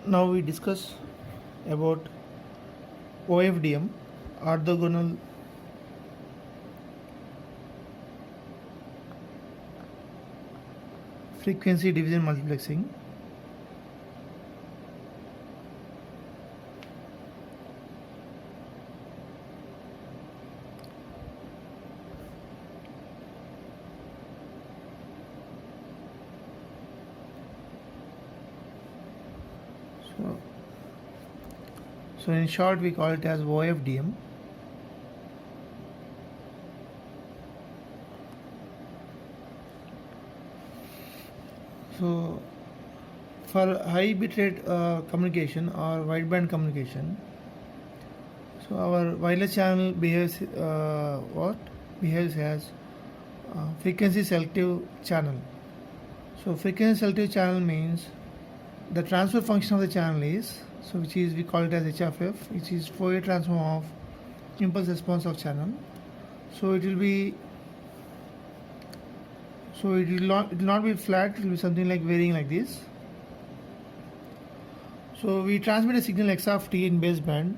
Now we discuss about OFDM, orthogonal frequency division multiplexing. So in short we call it as OFDM. So for high bitrate communication or wideband communication, so our wireless channel behaves behaves as frequency selective channel. So frequency selective channel means the transfer function of the channel is, so which is we call it as HFF, which is Fourier transform of impulse response of channel. So it will be, so it will not be flat, it will be something like varying like this. So we transmit a signal x of t in baseband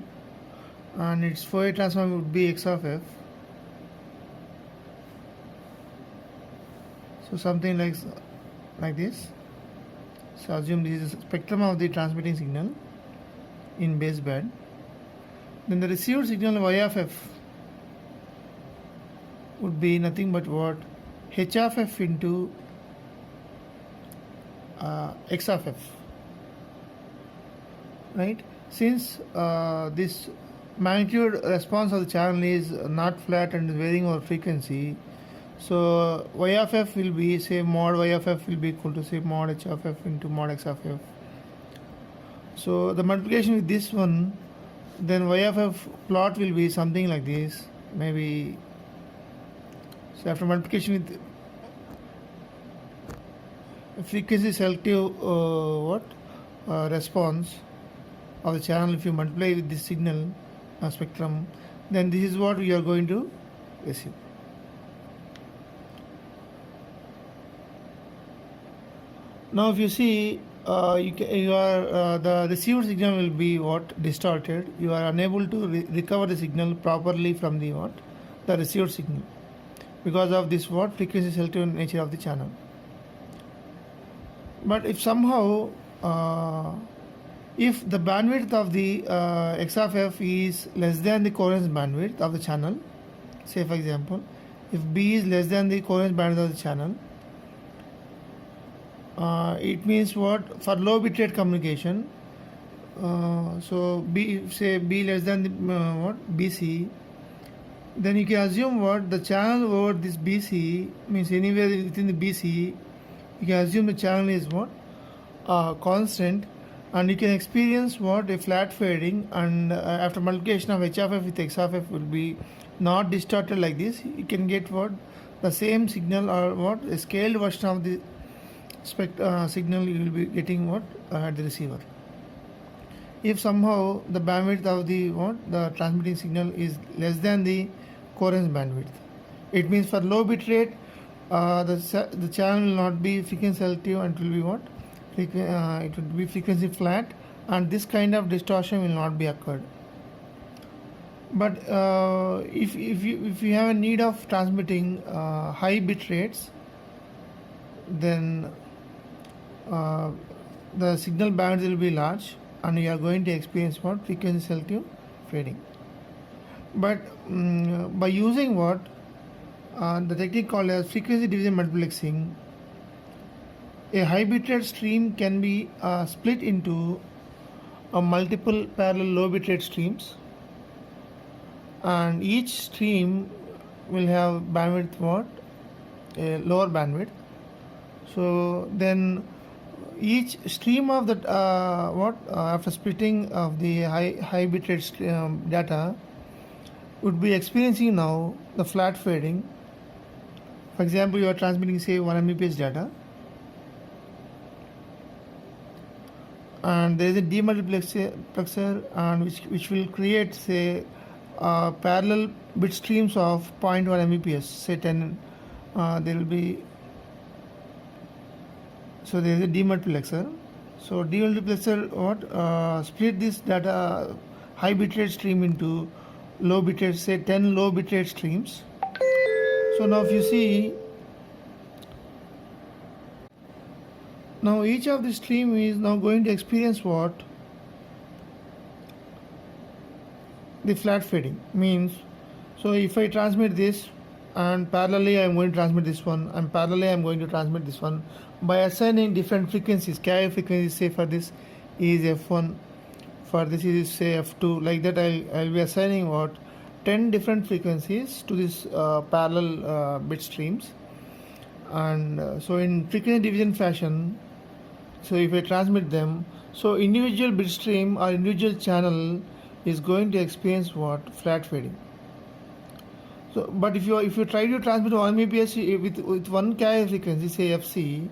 and its Fourier transform would be x of f. So something like this. So assume this is the spectrum of the transmitting signal in baseband. Then the received signal y of f would be nothing but what? H of f into x of f. Right? Since this magnitude response of the channel is not flat and is varying over frequency, so y of f will be, say, mod y of f will be equal to, say, mod h of f into mod x of f. So the multiplication with this one, then y of f plot will be something like this, maybe. So after multiplication with frequency selective response of the channel, if you multiply with this signal spectrum, then this is what we are going to receive. Now if you see, the received signal will be what? Distorted. You are unable to recover the signal properly from the what? The received signal, because of this what? Frequency selective nature of the channel. But if somehow if the bandwidth of the x of f is less than the coherence bandwidth of the channel, say for example, if b is less than the coherence bandwidth of the channel, it means what? For low bitrate communication, so b, say b less than the what? BC, then you can assume what? The channel over this BC means anywhere within the BC, you can assume the channel is what? Constant, and you can experience what? A flat fading, and after multiplication of h of f with x of f will be not distorted like this. You can get what? The same signal, or what? A scaled version of the signal you will be getting what? At the receiver. If somehow the bandwidth of the what? The transmitting signal is less than the coherence bandwidth, it means for low bit rate the channel will not be frequency selective and it will be what? It would be frequency flat, and this kind of distortion will not be occurred. But if you have a need of transmitting high bit rates, then the signal bands will be large and you are going to experience what? Frequency selective fading. But by using what? The technique called as frequency division multiplexing, a high bitrate stream can be split into multiple parallel low bitrate streams, and each stream will have bandwidth what? A lower bandwidth. So then each stream of that after splitting of the high bitrate data would be experiencing now the flat fading. For example, you are transmitting, say, 1 Mbps data, and there is a demultiplexer and which will create, say, parallel bit streams of 0.1 Mbps, say 10. There will be, so there is a demultiplexer So demultiplexer split this data high bitrate stream into low bitrate, say 10 low bitrate streams. So now if you see, now each of the stream is now going to experience what? The flat fading means. So if I transmit this and parallelly I am going to transmit this one and parallelly I am going to transmit this one by assigning different frequencies, carrier frequencies, say for this is F1, for this is say F2, like that I'll be assigning what 10 different frequencies to this parallel bit streams. And so in frequency division fashion, so if I transmit them, so individual bit stream or individual channel is going to experience what? Flat fading. So, but if you try to transmit 1 Mbps with one carrier frequency, say FC,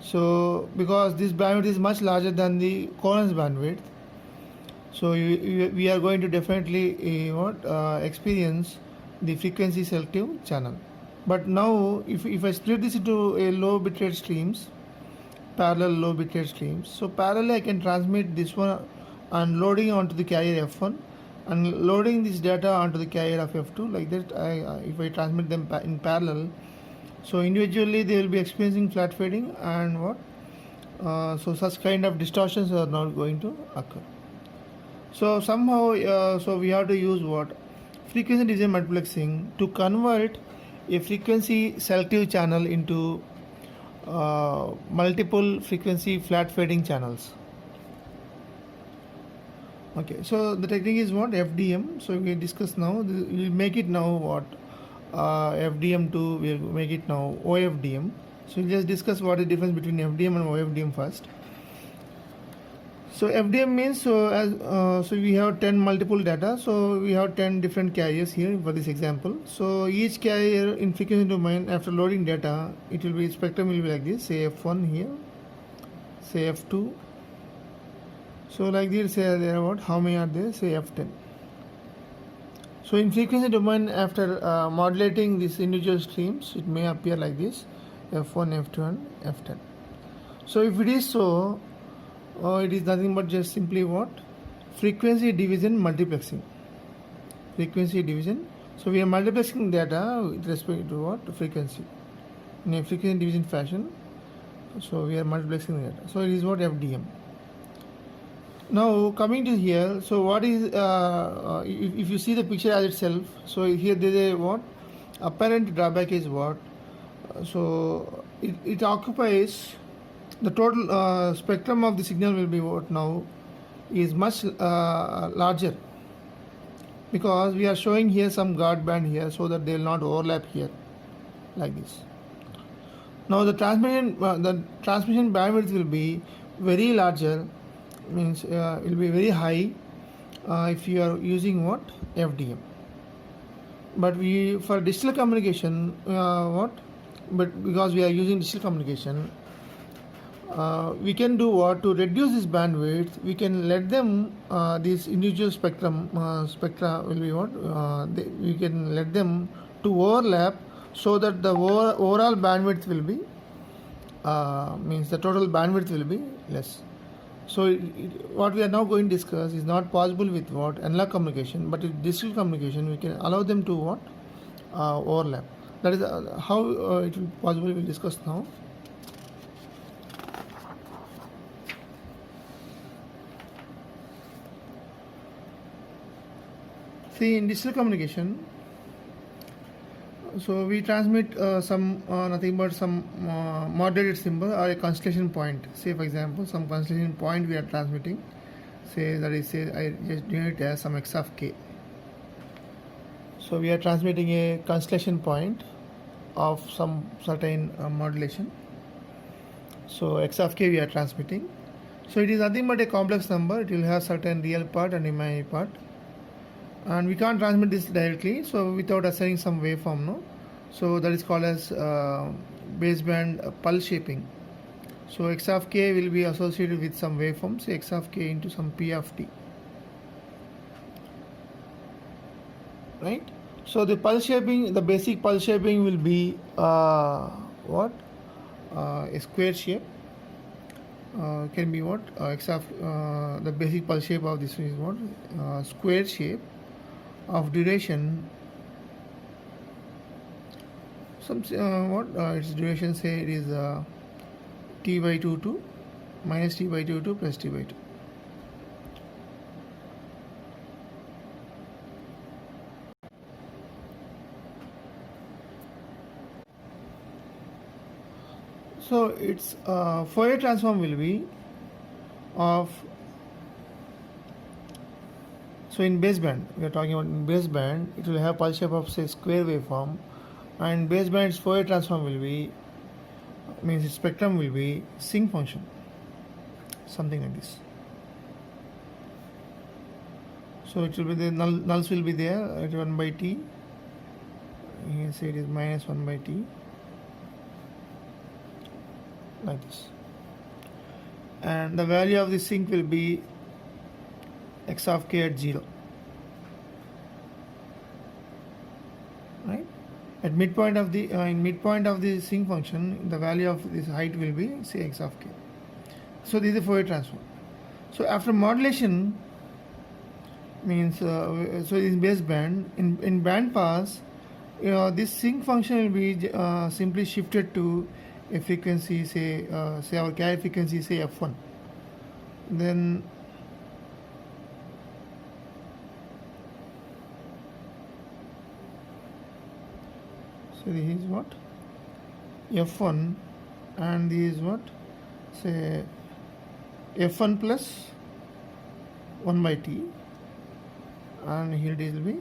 so because this bandwidth is much larger than the coherence bandwidth, so we are going to definitely experience the frequency selective channel. But now if I split this into a low bitrate streams, parallel low bitrate streams, so parallel I can transmit this one and loading onto the carrier F1 and loading this data onto the carrier of F2, like that if I transmit them in parallel, so individually they will be experiencing flat fading and so such kind of distortions are not going to occur. So somehow so we have to use what? Frequency division multiplexing to convert a frequency selective channel into multiple frequency flat fading channels. Okay, so the technique is what? FDM. So we discuss now. We'll make it now what? FDM2. We'll make it now OFDM. So we'll just discuss what is the difference between FDM and OFDM first. So FDM means so we have 10 multiple data. So we have 10 different carriers here for this example. So each carrier in frequency domain, after loading data, it will be spectrum will be like this. Say F1 here, say F2. So like this, say there are what? How many are there? Say F10. So in frequency domain, after modulating these individual streams, it may appear like this: F1, F2, and F10. So if it is so, it is nothing but just simply what? Frequency division multiplexing. Frequency division. So we are multiplexing data with respect to what? Frequency. In a frequency division fashion. So we are multiplexing data. So it is what? FDM. Now coming to here, so what is if you see the picture as itself, so here there is a what? Apparent drawback is what? So it occupies the total spectrum of the signal will be what now is much larger, because we are showing here some guard band here so that they will not overlap here like this. Now the transmission bandwidth will be very larger, means it will be very high if you are using what? FDM. But we for digital communication but because we are using digital communication, we can do what? To reduce this bandwidth, we can let them this individual spectra will be what? We can let them to overlap so that the overall bandwidth will be means the total bandwidth will be less. So what we are now going to discuss is not possible with what? Analog communication, but with digital communication we can allow them to what? Overlap. That is how it will be possible. We will discuss now. See, in digital communication, so we transmit some nothing but some modulated symbol or a constellation point. Say for example, some constellation point we are transmitting. Say that is, say I just denote it as some x of k. So we are transmitting a constellation point of some certain modulation. So x of k we are transmitting. So it is nothing but a complex number. It will have certain real part and imaginary part. And we can't transmit this directly, so without assigning some waveform, no. So that is called as baseband pulse shaping. So x of k will be associated with some waveform, say x of k into some p of t, right? So the pulse shaping, the basic pulse shaping will be a square shape, can be what x of the basic pulse shape of this is what square shape of duration. Some what its duration, say it is t by 2 to minus t by 2 to plus t by 2. So its Fourier transform will be of, so in baseband, we are talking about in baseband, it will have pulse shape of say square waveform, and baseband its Fourier transform will be, means its spectrum will be sinc function, something like this. So it will be the nulls will be there at 1 by t. You can say it is minus 1 by t, like this, and the value of the sinc will be x of k at 0, right? At midpoint of the in midpoint of the sinc function, the value of this height will be say x of k. So this is the Fourier transform. So after modulation, means so in baseband, in band pass, this sinc function will be simply shifted to a frequency, say our carrier frequency, say f1. Then so this is what f1, and this is what, say f1 plus 1 by t, and here it will be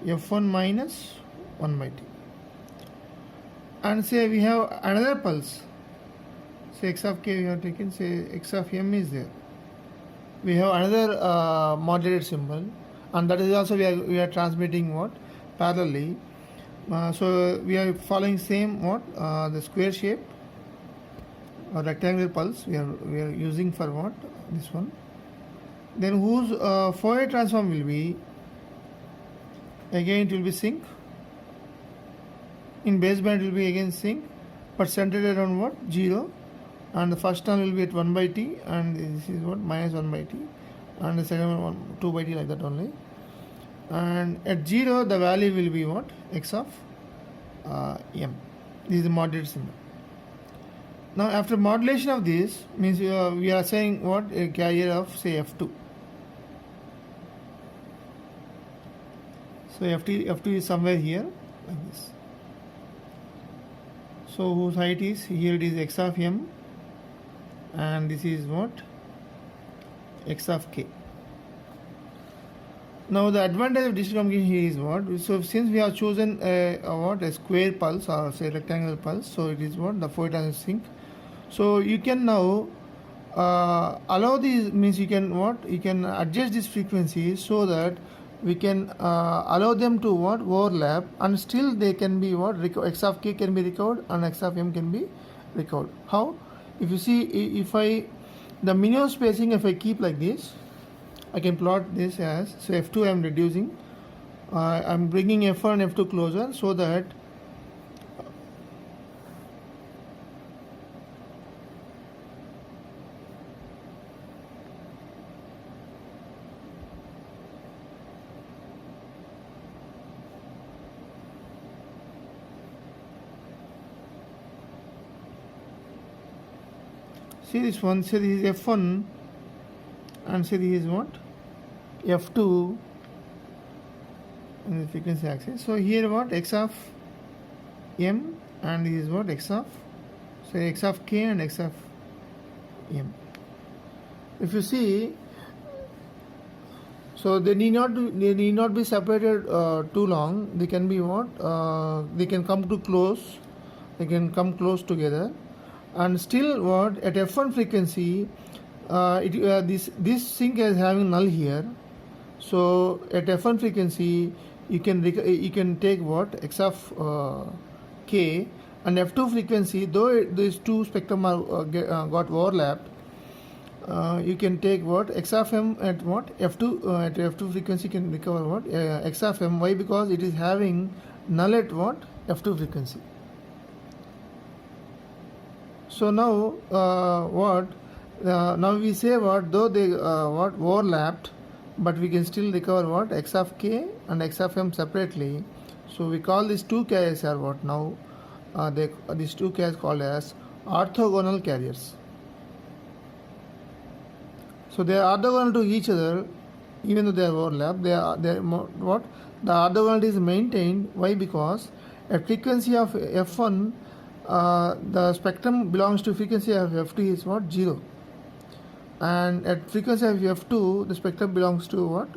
f1 minus 1 by t. And say we have another pulse, say x of k we have taken, say x of m is there. We have another modulated symbol, and that is also we are transmitting what parallelly. So we are following same what the square shape or rectangular pulse we are using for what this one. Then whose Fourier transform will be, again it will be sinc. In baseband it will be again sinc, but centered around what 0, and the first term will be at 1 by t, and this is what minus 1 by t, and the second one 2 by t, like that only. And at 0 the value will be what x of m. This is the modulated symbol. Now after modulation of this, means we are saying what a carrier of say f2. So f2 is somewhere here, like this. So whose height is, here it is x of m, and this is what x of k. Now the advantage of digital communication here is what, so since we have chosen a square pulse or say rectangular pulse, so it is what the Fourier transform sinc. So you can now allow these, means you can adjust these frequencies so that we can allow them to what overlap, and still they can be what x of k can be recovered and x of m can be recovered. How? If you see, if the minimum spacing, if I keep like this, I can plot this as, so f2 I am reducing, I am bringing f1 and f2 closer, so that see this one, say this is f1, and say this is what f2 in the frequency axis. So here what x of m, and this is what x of, say x of k and x of m. If you see, so they need not be separated too long. They can be what they can come too close, they can come close together, and still what at f1 frequency this sinc is having null here. So at f1 frequency you can take what x of k, and f2 frequency, though these two spectrum are got overlapped, you can take what x of m at what f2 at f2 frequency can recover what x of m. Why? Because it is having null at what f2 frequency. So now what Now we say what, though they what overlapped, but we can still recover what, x of k and x of m separately. So we call these two carriers are what now, these two carriers called as orthogonal carriers. So they are orthogonal to each other, even though they are overlapped. What, the orthogonality is maintained. Why? Because at frequency of f1, the spectrum belongs to frequency of f2 is what, 0, and at frequency of f2 the spectrum belongs to what,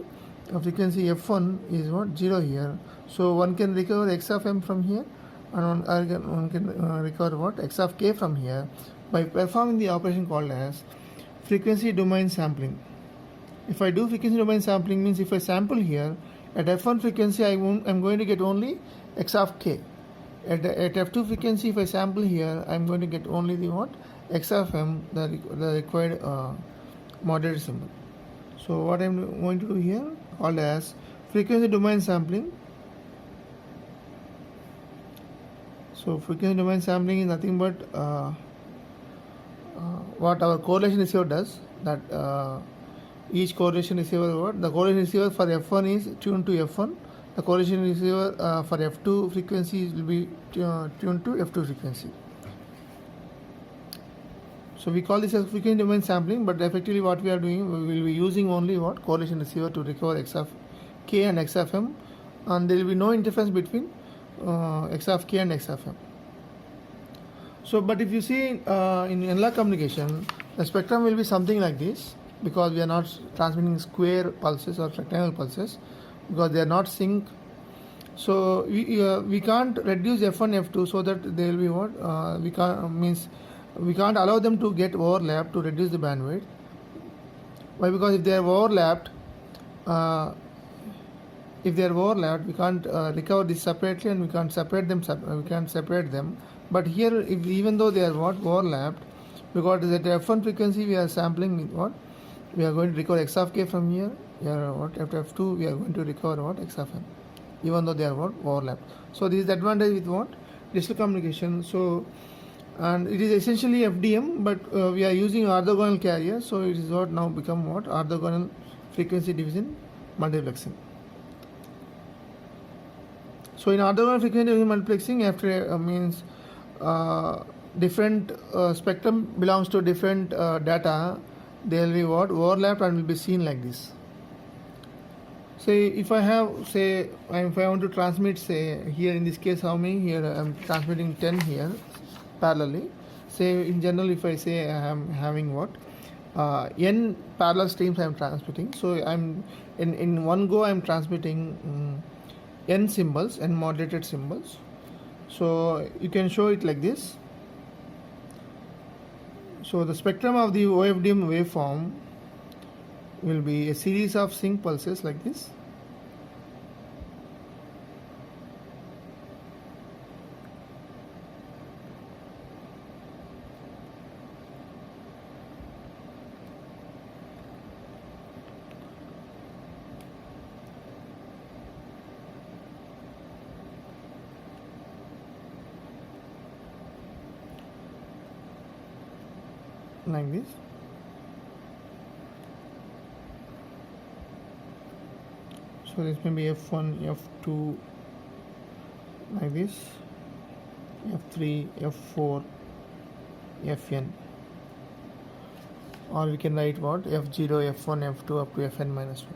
frequency f1 is what, 0 here. So one can recover x of m from here, and one can recover what, x of k from here by performing the operation called as frequency domain sampling. If I do frequency domain sampling, means if I sample here at f1 frequency, I'm going to get only x of k. At f2 frequency, if I sample here, I'm going to get only the what, x of m, the required moderated symbol. So what I'm going to do here called as frequency domain sampling. So frequency domain sampling is nothing but what our correlation receiver does. That each correlation receiver, what, the correlation receiver for f1 is tuned to f1. The correlation receiver for f2 frequency will be tuned to f2 frequency. So we call this as frequency domain sampling, but effectively what we are doing, we will be using only what, correlation receiver to recover x of k and x of m, and there will be no interference between x of k and x of m. So, but if you see in analog communication, the spectrum will be something like this, because we are not transmitting square pulses or rectangle pulses, because they are not sync. So we can't reduce f1 f2 so that they will be what, we can't allow them to get overlapped to reduce the bandwidth. Why? Because if they are overlapped, we can't recover this separately, and we can't separate them. But here, even though they are what, overlapped, because at f1 frequency we are sampling what, we are going to recover x of k from here. Here what, at f2 we are going to recover what, x of m, even though they are what, overlapped. So this is the advantage with what, digital communication. So, and it is essentially FDM, but we are using orthogonal carrier, so it is what now become what, orthogonal frequency division multiplexing. So in orthogonal frequency division multiplexing, after means different spectrum belongs to different data, they will be what, overlapped and will be seen like this. Say if I have, say if I want to transmit, say here in this case how many, here I am transmitting 10 here parallelly. Say in general, if I say I am having what, n parallel streams I am transmitting. So I'm in one go I am transmitting n symbols, n modulated symbols. So you can show it like this. So the spectrum of the OFDM waveform will be a series of sync pulses like this. Like this. So this may be f1, f2, like this, f3, f4, fn, or we can write what, f0, f1, f2 up to fn minus 1.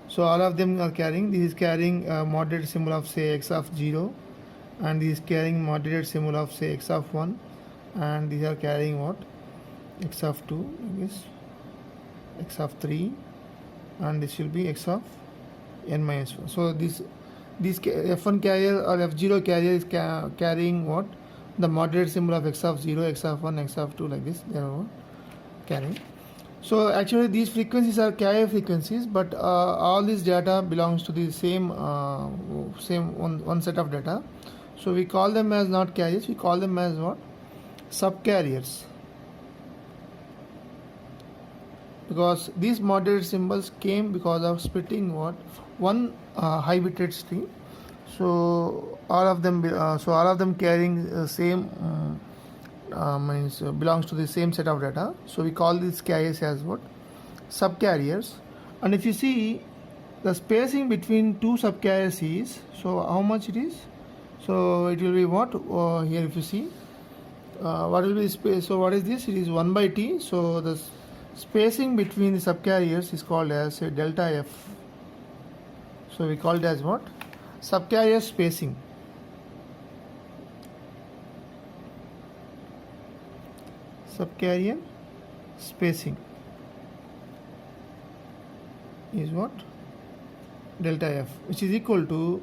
So all of them are carrying, this is carrying a moderated symbol of say x of 0, and this is carrying moderated symbol of say x of 1, and these are carrying what, x of 2, like this, x of 3, and this will be x of n minus 1. So this f1 carrier or f0 carrier is carrying what, the moderated symbol of x of 0, x of 1, x of 2, like this they are carrying. So actually these frequencies are carrier frequencies, but all this data belongs to the same one set of data. So we call them as not carriers, we call them as what, subcarriers, because these moderated symbols came because of splitting what, one high bitrate stream. So all of them carrying same means belongs to the same set of data. So we call these carriers as what? Subcarriers. And if you see the spacing between two subcarriers is, so how much it is? So it will be what? Here if you see, what will be the space? So what is this? It is 1 by t. So the spacing between the subcarriers is called as delta f. So we call it as what? Subcarrier spacing. Subcarrier spacing is what? Delta f, which is equal to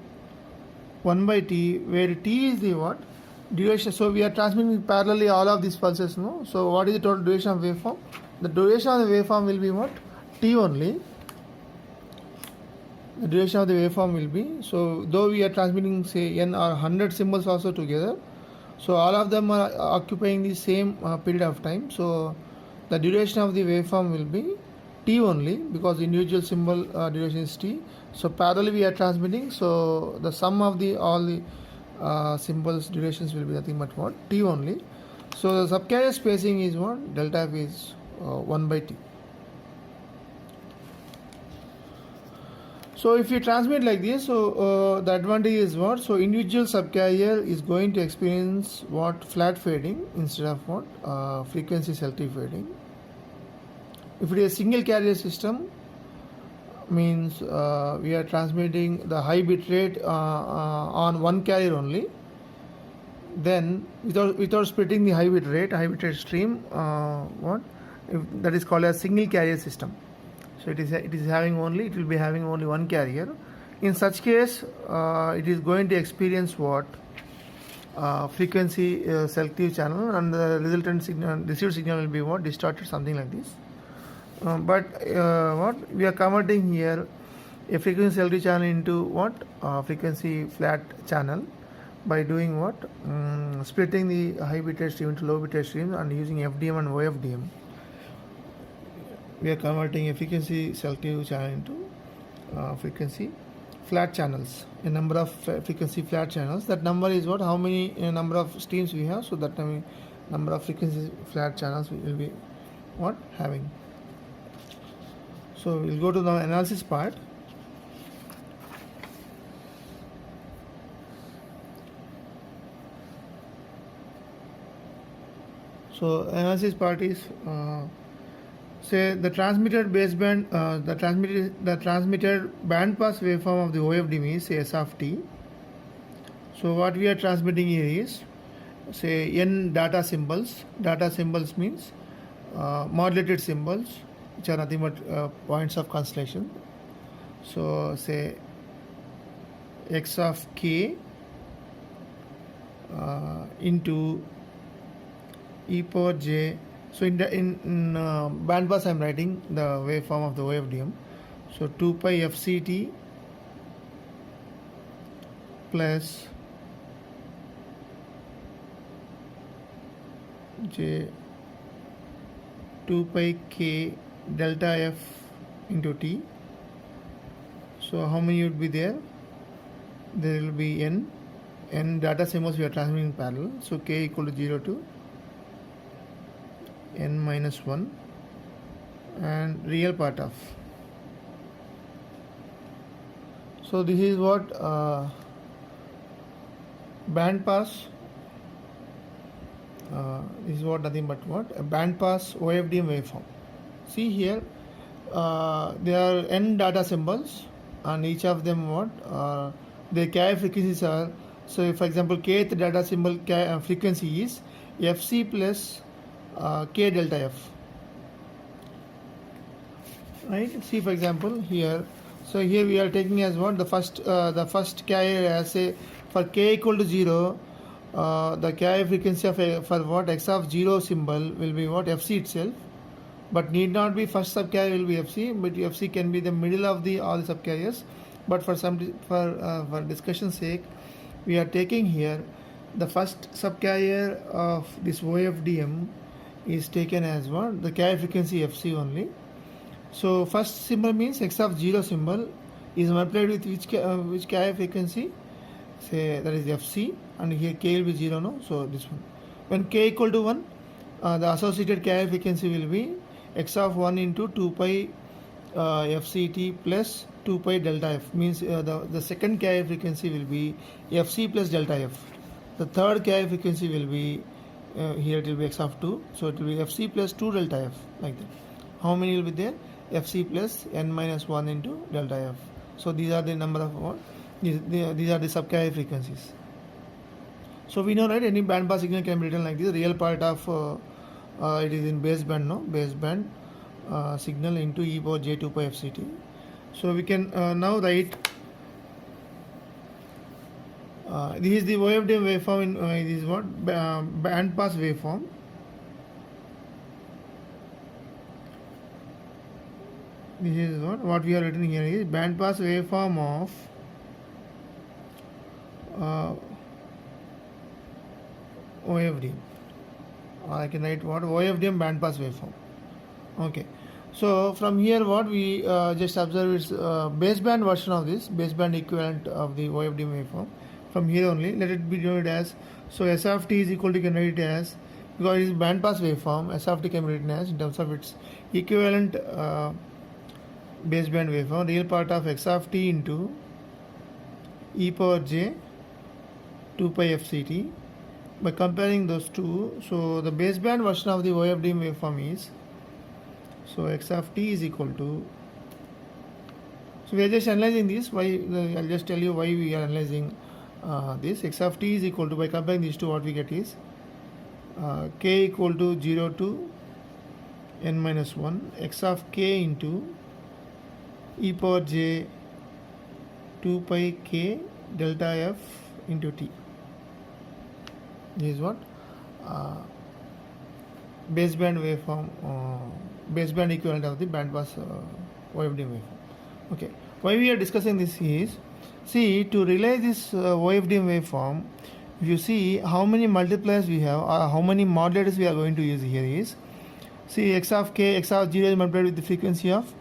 1 by t, where t is the what? Duration. So we are transmitting parallelly all of these pulses, no? So what is the total duration of waveform? The duration of the waveform will be what? T only. The duration of the waveform will be, so though we are transmitting say n or 100 symbols also together, so all of them are occupying the same period of time, so the duration of the waveform will be t only, because individual symbol duration is t. So parallelly we are transmitting, so the sum of the all the symbols durations will be nothing but what? T only. So the subcarrier spacing is what? Delta f is 1 by t. So if you transmit like this, so the advantage is what? So individual subcarrier is going to experience what? Flat fading instead of what? Frequency selective fading. If it is a single carrier system, means we are transmitting the high bit rate on one carrier only, then without splitting the high bit rate stream, what? If that is called a single carrier system. So it will be having only one carrier. In such case, it is going to experience what? Frequency selective channel, and the resultant signal, received signal will be what? Distorted, something like this. But what we are converting here, a frequency selective channel into what? Frequency flat channel, by doing what? Splitting the high bit rate stream into low bit rate stream and using FDM and OFDM. We are converting a frequency selective channel into frequency flat channels. A number of frequency flat channels. That number is what? How many number of streams we have? So that number of frequency flat channels we will be what? Having. So we'll go to the analysis part. So analysis part is say the transmitted baseband, the transmitted band pass waveform of the OFDM is say S of t. So what we are transmitting here is say n data symbols. Data symbols means modulated symbols, which are nothing but points of constellation. So say x of k into e power j. So in band pass I am writing the waveform of the OFDM. So 2 pi fct plus j 2 pi k delta f into t. So how many would be there? There will be n data symbols we are transmitting in parallel. So k equal to 0 to n minus 1 and real part of. So this is what band pass. This is what nothing but what? A band pass OFDM waveform. See here, there are n data symbols, and each of them what? Their carrier frequencies are. So if, for example, kth data symbol frequency is fc plus k delta f. Right? See, for example, here. So here we are taking as what? The first carrier as a, for k equal to 0, the carrier frequency of for what? X of 0 symbol will be what? Fc itself, but need not be first subcarrier will be Fc, but Fc can be the middle of the all the subcarriers. But for discussion sake, we are taking here the first subcarrier of this OFDM is taken as what? The carrier frequency Fc only. So first symbol means X of 0 symbol is multiplied with which carrier frequency? Say that is Fc, and here k will be 0, no? So this one. when k equal to 1, the associated carrier frequency will be x of 1 into 2 pi fct plus 2 pi delta f, means the second carrier frequency will be fc plus delta f. The third carrier frequency will be here it will be x of 2, so it will be fc plus 2 delta f, like that. How many will be there? Fc plus n minus 1 into delta f. So these are the number of what? These are the subcarrier frequencies. So we know, right, any band pass signal can be written like this. The real part of it is in baseband, no? Baseband signal into e power j 2 pi fct. So we can now write this is the OFDM waveform in this is what band pass waveform. This is what we are written here is band pass waveform of OFDM, or I can write what OFDM band pass waveform. Okay, so from here what we just observe is baseband version of this, baseband equivalent of the OFDM waveform. From here only, let it be denoted as, so S of t is equal to, can write it as, because it is band pass waveform, S of t can be written as in terms of its equivalent baseband waveform, real part of x of t into e power j 2 pi fct. By comparing those two, so the baseband version of the OFDM waveform is, so x of t is equal to, so we are just analyzing this, why, I'll just tell you why we are analyzing this. X of t is equal to, by comparing these two, what we get is k equal to 0 to n minus 1, x of k into e power j 2 pi k delta f into t. This is what baseband waveform, baseband equivalent of the band pass OFDM waveform. Okay, why we are discussing this is, see, to realize this OFDM waveform, if you see how many multipliers we have or how many modulators we are going to use here is, see, x of k, x of 0 is multiplied with the frequency of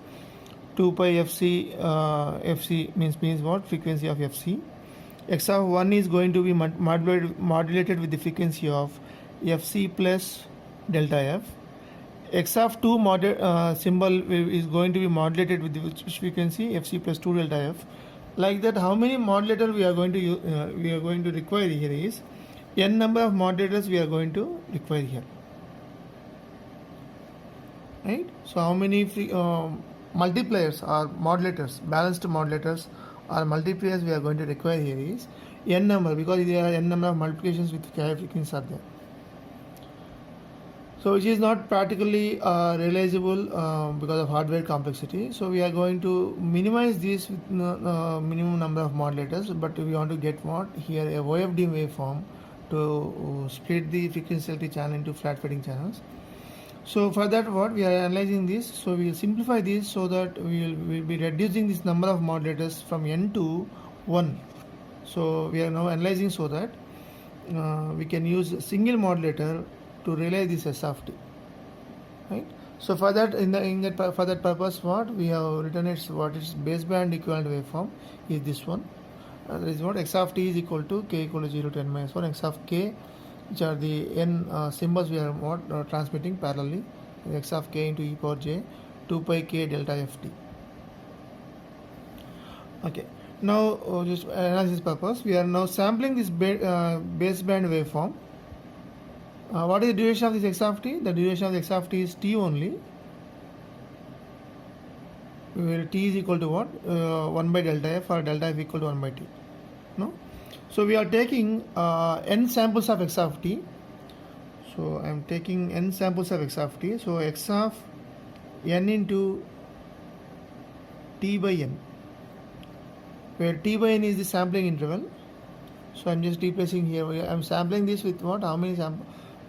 2 pi fc, fc means what? Frequency of fc. X of 1 is going to be modulated with the frequency of fc plus delta f. X of 2 symbol is going to be modulated with which frequency? Fc plus 2 delta f. Like that, how many modulators we are going to require here is n number of modulators we are going to require here, right? So how many multipliers or modulators, balanced modulators or multipliers we are going to require here is n number, because there are n number of multiplications with carrier frequencies are there. So which is not practically realizable because of hardware complexity. So we are going to minimize this with minimum number of modulators, but we want to get what here a OFDM waveform to split the frequency channel into flat fading channels. So for that, what we are analyzing this, so we will simplify this so that we will be reducing this number of modulators from n to 1. So we are now analyzing so that we can use a single modulator to realize this S of t, right? So for that, for that purpose, what we have written is what is baseband equivalent waveform is this one. That is what x of t is equal to k equal to 0 to n minus 1, x of k, which are the n symbols we are transmitting parallelly, x of k into e power j 2 pi k delta ft. Okay, now just analysis purpose, we are now sampling this baseband waveform. What is the duration of this x of t? The duration of the x of t is t only, where t is equal to what? 1 by delta f, or delta f equal to 1 by t. No? So we are taking n samples of x of t. So I am taking n samples of x of t. So x of n into t by n, where t by n is the sampling interval. So I am just replacing here. I am sampling this with what? How many samples?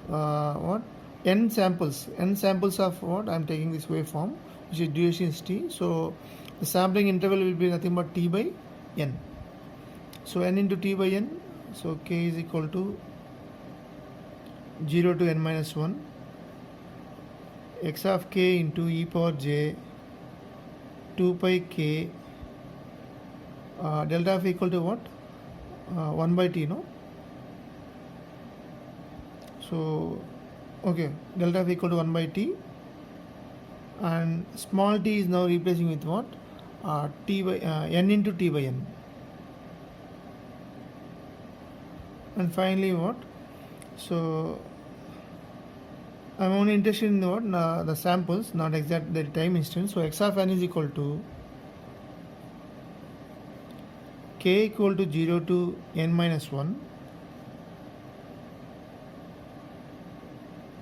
What? N samples. N samples of what? I am taking this waveform, which is duration is t. So the sampling interval will be nothing but t by n. So n into t by n. So k is equal to 0 to n minus 1. X of k into e power j 2 pi k delta f equal to what? 1 by t, no? So okay, delta f equal to 1 by t, and small t is now replacing with what? T by n into t by n. And finally what? So I'm only interested in the what? The samples, not exact the time instance. So x of n is equal to k equal to 0 to n minus 1,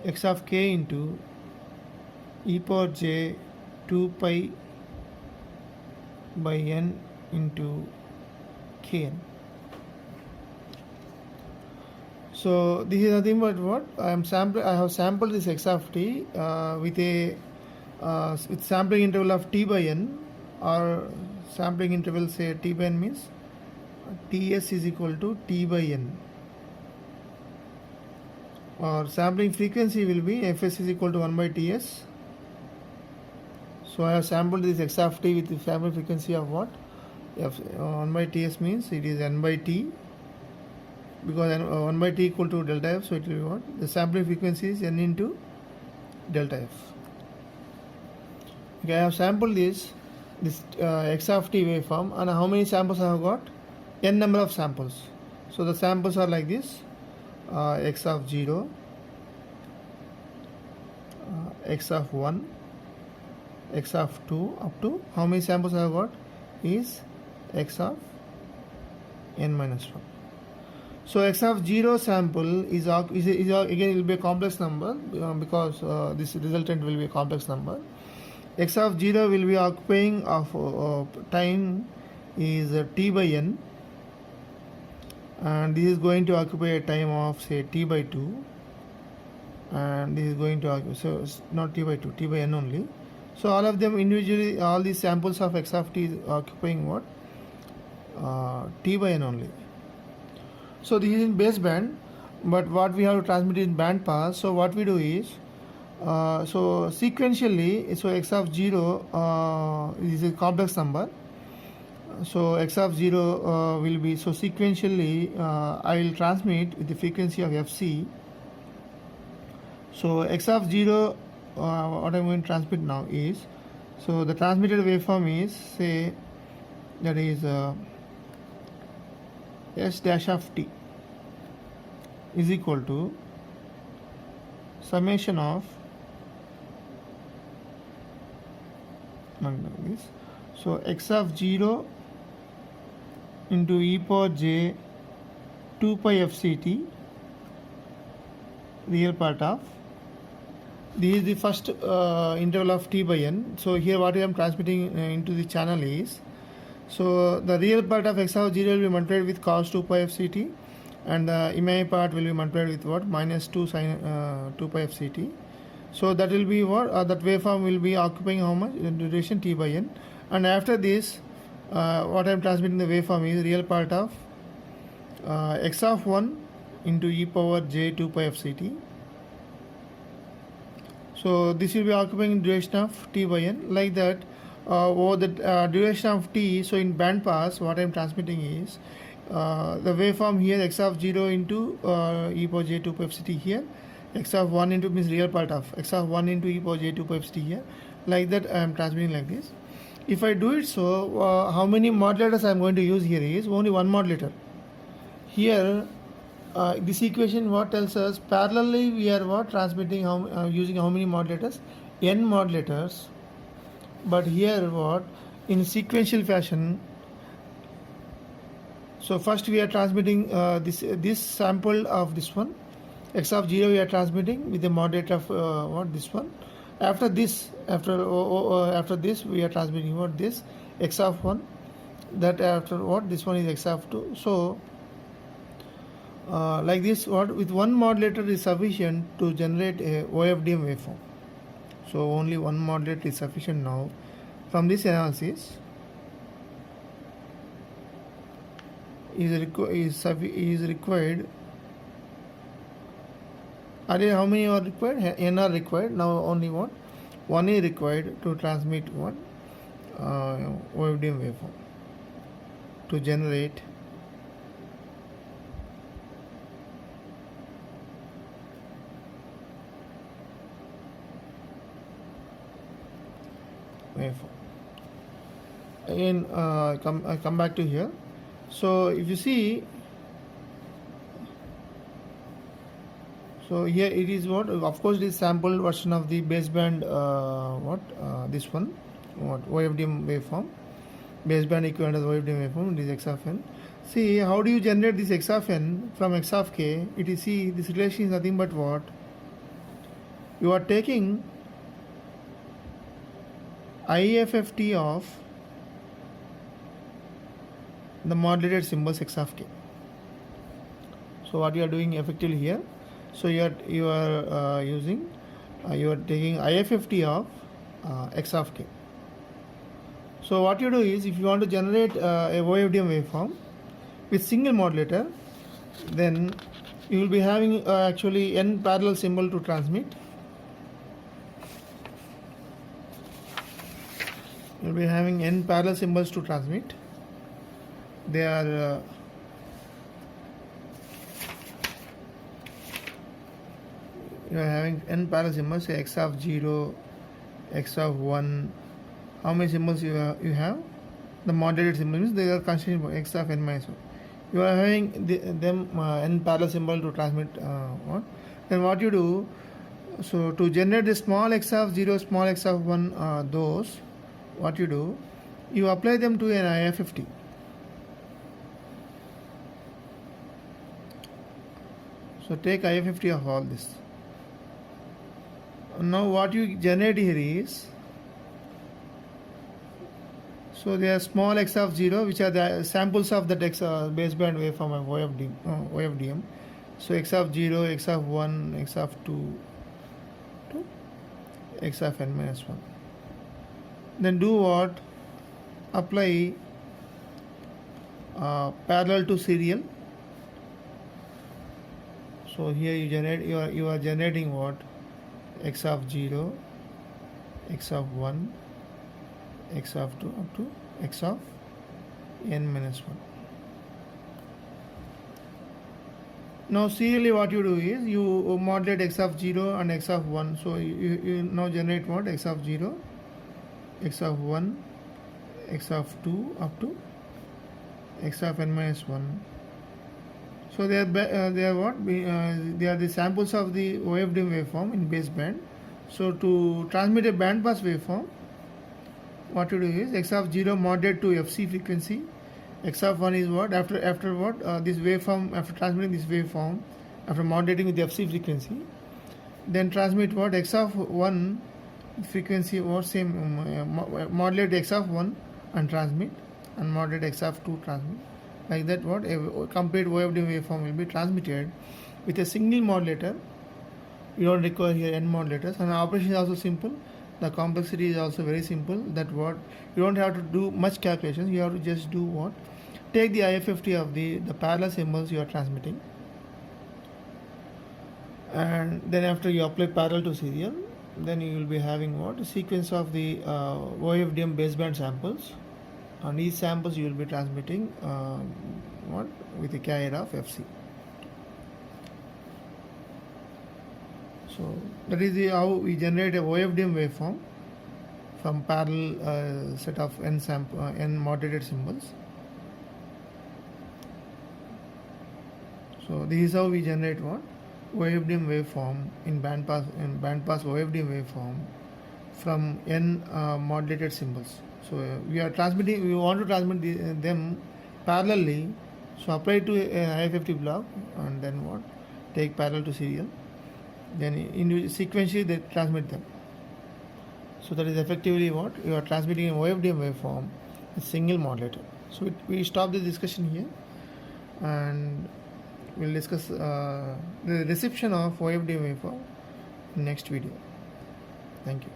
x of k into e power j 2 pi by n into kn. So this is nothing but what? I have sampled this x of t with a with sampling interval of t by n, or sampling interval say t by n means ts is equal to t by n, or sampling frequency will be fs is equal to 1 by ts. So I have sampled this x of t with the sampling frequency of what? 1 by ts means it is n by t, because 1 by t equal to delta f, so it will be what? The sampling frequency is n into delta f. Okay, I have sampled this x of t waveform, and how many samples I have got? N number of samples. So the samples are like this: x of 0, x of 1, x of 2, up to how many samples I have got is x of n minus 1. So x of 0 sample is again it will be a complex number, because this resultant will be a complex number. X of 0 will be occupying of time is t by n, and this is going to occupy a time of say t by 2, and this is going to occupy, so it's not t by 2, t by n only. So all of them individually, all these samples of x of t is occupying what? T by n only. So this is in baseband, but what we have to transmit in band pass. So what we do is, so sequentially, so x of 0 is a complex number. So x of 0 will be, so sequentially I will transmit with the frequency of fc. So x of 0, what I'm going to transmit now is, so the transmitted waveform is, say, that is s dash of t is equal to summation of this. So x of 0 into e power j 2 pi fct, real part of, this is the first interval of t by n. So here what I am transmitting into the channel is, so the real part of x of 0 will be multiplied with cos 2 pi fct, and the imaginary part will be multiplied with what? Minus 2 sin 2 pi fct. So that will be what? That waveform will be occupying how much? Duration t by n. And after this, what I am transmitting the waveform is real part of x of 1 into e power j 2 pi fct. So this will be occupying duration of t by n, like that. Over the duration of t, so in band pass, what I am transmitting is the waveform here, x of 0 into e power j 2 pi fct here, x of 1 into means real part of x of 1 into e power j 2 pi fct here, like that I am transmitting like this. If I do it so, how many modulators I am going to use here is only one modulator. Here, this equation what tells us, parallelly we are what? Transmitting using how many modulators? N modulators. But here what? In sequential fashion. So first we are transmitting this sample of this one, x of 0 we are transmitting with the modulator of what? This one. After this, after this we are transmitting what? This x of 1. That after what? This one is x of 2. So like this, what? With one modulator is sufficient to generate a OFDM waveform. So only one modulator is sufficient now. From this analysis, is required. Earlier how many are required? N are required. Now only what? One is required to transmit what? OFDM waveform to generate waveform. Again, come back to here. So if you see, so here it is what, of course, this sample version of the baseband, this one, what, OFDM waveform, baseband equivalent of OFDM waveform, it is x of n. See, how do you generate this x of n from x of k? It is, see, this relation is nothing but what? You are taking IFFT of the modulated symbols x of k. So what you are doing effectively here? So you are taking IFFT of x of k. So what you do is, if you want to generate a OFDM waveform with single modulator, then you will be having actually n parallel symbol to transmit. You will be having n parallel symbols to transmit. They are you are having n parallel symbols, say x of 0, x of 1. How many symbols you have? The modulated symbol means they are constituting for x of n minus 1. You are having them n parallel symbol to transmit what? Then what you do? So to generate the small x of 0, small x of 1, those, what you do? You apply them to an IFFT. So take IFFT of all this. Now what you generate here is, so they are small x of 0, which are the samples of that x baseband waveform of OFDM. So x of 0, x of 1, x of 2, to x of n minus 1. Then do what? Apply parallel to serial. So here you generate, you are generating what? X of 0, x of 1, x of 2 up to x of n minus 1. Now serially what you do is, you modulate x of 0 and x of 1. So you now generate what? X of 0, x of 1, x of 2 up to x of n minus 1. So they are what? They are the samples of the OFDM waveform in baseband. So to transmit a band pass waveform, what you do is, x of 0 modulate to FC frequency. X of 1 is what? After what? This waveform, after transmitting this waveform, after modulating with the FC frequency, then transmit what? X of 1 frequency or same modulate x of 1 and transmit, and modulate x of 2 transmit. Like that, what? A complete OFDM waveform will be transmitted with a single modulator. You don't require here n modulators, and the operation is also simple. The complexity is also very simple. That what? You don't have to do much calculations. You have to just do what? Take the IFFT of the parallel symbols you are transmitting, and then after you apply parallel to serial, then you will be having what? A sequence of the OFDM baseband samples. On each samples you will be transmitting what? With a carrier of FC. So that is how we generate a OFDM waveform from parallel set of n modulated symbols. So this is how we generate what? OFDM waveform in bandpass OFDM waveform from n modulated symbols. So we want to transmit them parallelly. So apply to a IFFT block, and then what? Take parallel to serial. Then sequentially they transmit them. So that is effectively what? You are transmitting an OFDM waveform with single modulator. So we stop this discussion here, and we'll discuss the reception of OFDM waveform in next video. Thank you.